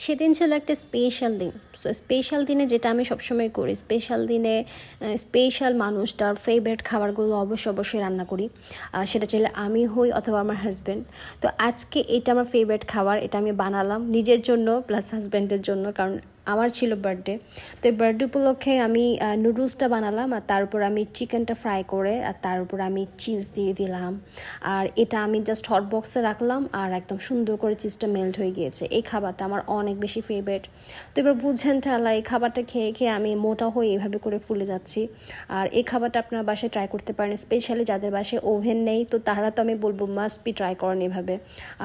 সেদিন ছিল একটা স্পেশাল দিন। সো স্পেশাল দিনে যেটা আমি সবসময় করি, স্পেশাল দিনে স্পেশাল মানুষটার ফেভারিট খাবারগুলো অবশ্যই রান্না করি। সেটা চাইলে আমি হই অথবা আমার হাজব্যান্ড। তো আজকে এটা আমার ফেভারিট খাবার, এটা আমি বানালাম নিজের জন্য প্লাস হাজব্যান্ডের জন্য, কারণ আমার ছিল বার্থডে। তো এই বার্থডে উপলক্ষে আমি নুডলসটা বানালাম, আর তার উপর আমি চিকেনটা ফ্রাই করে আর তার উপর আমি চিজ দিয়ে দিলাম। আর এটা আমি জাস্ট হট বক্সে রাখলাম আর একদম সুন্দর করে চিজটা মেল্ট হয়ে গিয়েছে। এই খাবারটা আমার অনেক বেশি ফেভারিট। তো এবার বুঝেন ঠালা, এই খাবারটা খেয়ে খেয়ে আমি মোটা হয়ে এভাবে করে ফুলে যাচ্ছি। আর এই খাবারটা আপনার বাসায় ট্রাই করতে পারেন, স্পেশালি যাদের বাসায় ওভেন নেই, তো তারা তো আমি বলবো মাস্ট বি ট্রাই করেন এভাবে।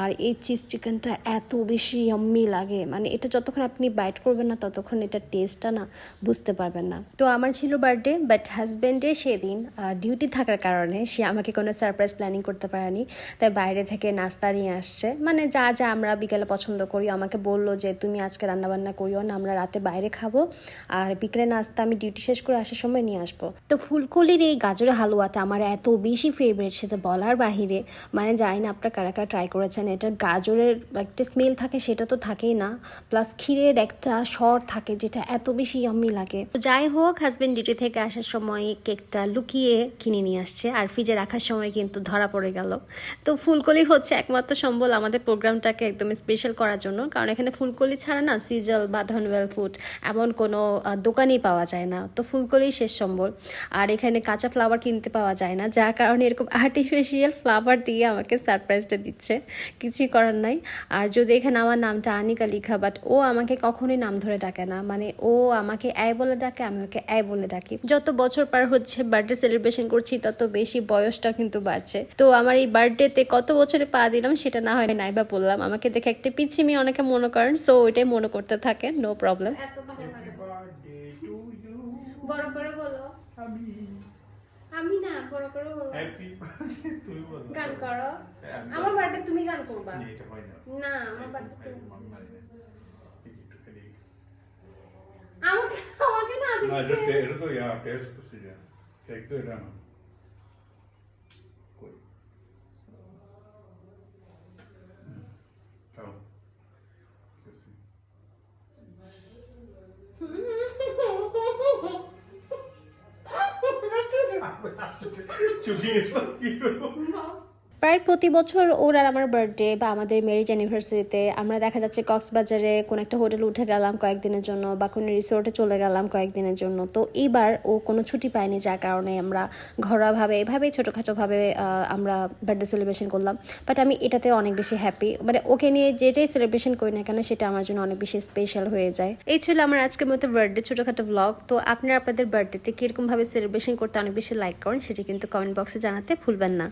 আর এই চিজ চিকেনটা এত বেশি ইয়াম্মি লাগে, মানে এটা যতক্ষণ আপনি বাইট করবেন না ততক্ষণ এটার টেস্টটা না বুঝতে পারবেন না। তো আমার ছিল বার্থডে, বাট হাজব্যান্ডের সেদিন ডিউটি থাকার কারণে সে আমাকে কোনো সারপ্রাইজ প্ল্যানিং করতে পারেনি। তাই বাইরে থেকে নাস্তা নিয়ে আসছে, মানে যা যা আমরা বিকেলে পছন্দ করি। আমাকে বললো যে তুমি আজকে রান্নাবান্না করিও না, আমরা রাতে বাইরে খাবো, আর বিকেলে নাস্তা আমি ডিউটি শেষ করে আসার সময় নিয়ে আসবো। তো ফুলকলির এই গাজরের হালুয়াটা আমার এত বেশি ফেভারিট, সেটা বলার বাহিরে। মানে জানি না আপনারা কারা কারা ট্রাই করেছেন। এটা গাজরের একটা স্মেল থাকে, সেটা তো থাকেই না, প্লাস ক্ষীরের একটা স্বর থাকে যেটা এত বেশি ইয়াম্মি লাগে। তো যাই হোক, হাজব্যান্ড ডিউটি থেকে আসার সময় কেকটা লুকিয়ে কিনে নিয়ে আসছে, আর ফ্রিজে রাখার সময় কিন্তু ধরা পড়ে গেল। তো ফুলকলি হচ্ছে একমাত্র সম্বল আমাদের প্রোগ্রামটাকে একদম স্পেশাল করার জন্য, কারণ এখানে ফুলকলি ছাড়া না সিজল বা ধনওয়েল ফুড এমন কোনো দোকানেই পাওয়া যায় না। তো ফুলকলি শেষ সম্বল। আর এখানে কাঁচা ফ্লাওয়ার কিনতে পাওয়া যায় না, যার কারণে এরকম আর্টিফিশিয়াল ফ্লাওয়ার দিয়ে আমাকে সারপ্রাইজটা দিচ্ছে। কিছুই করার নাই। আর যদি এখানে আমার নামটা আনিকা লিখা, বাট ও আমাকে কখনোই নাম ধরে ডাকে না, মানে ও আমাকে এই বলে ডাকে, আমি ওকে এই বলে ডাকি। যত বছর পার হচ্ছে, বার্থডে সেলিব্রেশন করছি, তত বেশি বয়সটা কিন্তু বাড়ছে। তো আমার এই বার্থডেতে কত বছরে পা দিলাম সেটা না হয় নাইবা বললাম। আমাকে দেখে একটা পিচ্ছি মেয়ে অনেকে মনে করেন, সো ওইটাই মনে করতে থাকেন, নো প্রবলেম। বড় করে বলো। আমি না, বড় করে বলো। হ্যাপি বার্থডে তুমি বলো। গান করো। আমার বার্থডে তুমি গান করবা। এটা হয় না। না, আমার বার্থডে তুমি একটু খালি আমাকে আমাকে না দিতে। না, এটা তো ইয়া টেস্ট করছি না। ঠিক তো এটা না। কই খাও কেসি চুকি এসব কি করব। প্রায় প্রতি বছর ওর আর আমার বার্থডে বা আমাদের ম্যারেজ অ্যানিভার্সারিতে আমরা দেখা যাচ্ছে কক্সবাজারে কোনো একটা হোটেলে উঠে গেলাম কয়েকদিনের জন্য, বা কোনো রিসোর্টে চলে গেলাম কয়েকদিনের জন্য। তো এবার ও কোনো ছুটি পায়নি, যার কারণে আমরা ঘরোয়াভাবে এভাবেই ছোটোখাটোভাবে আমরা বার্থডে সেলিব্রেশন করলাম। বাট আমি এটাতে অনেক বেশি হ্যাপি, মানে ওকে নিয়ে যেটাই সেলিব্রেশন করি না কেন সেটা আমার জন্য অনেক বেশি স্পেশাল হয়ে যায়। এই ছিল আমার আজকের মতো বার্থডে ছোটোখাটো ব্লগ। তো আপনারা আপনাদের বার্থডেতে কীরকমভাবে সেলিব্রেশন করতে অনেক বেশি লাইক করেন সেটা কিন্তু কমেন্ট বক্সে জানাতে ভুলবেন না।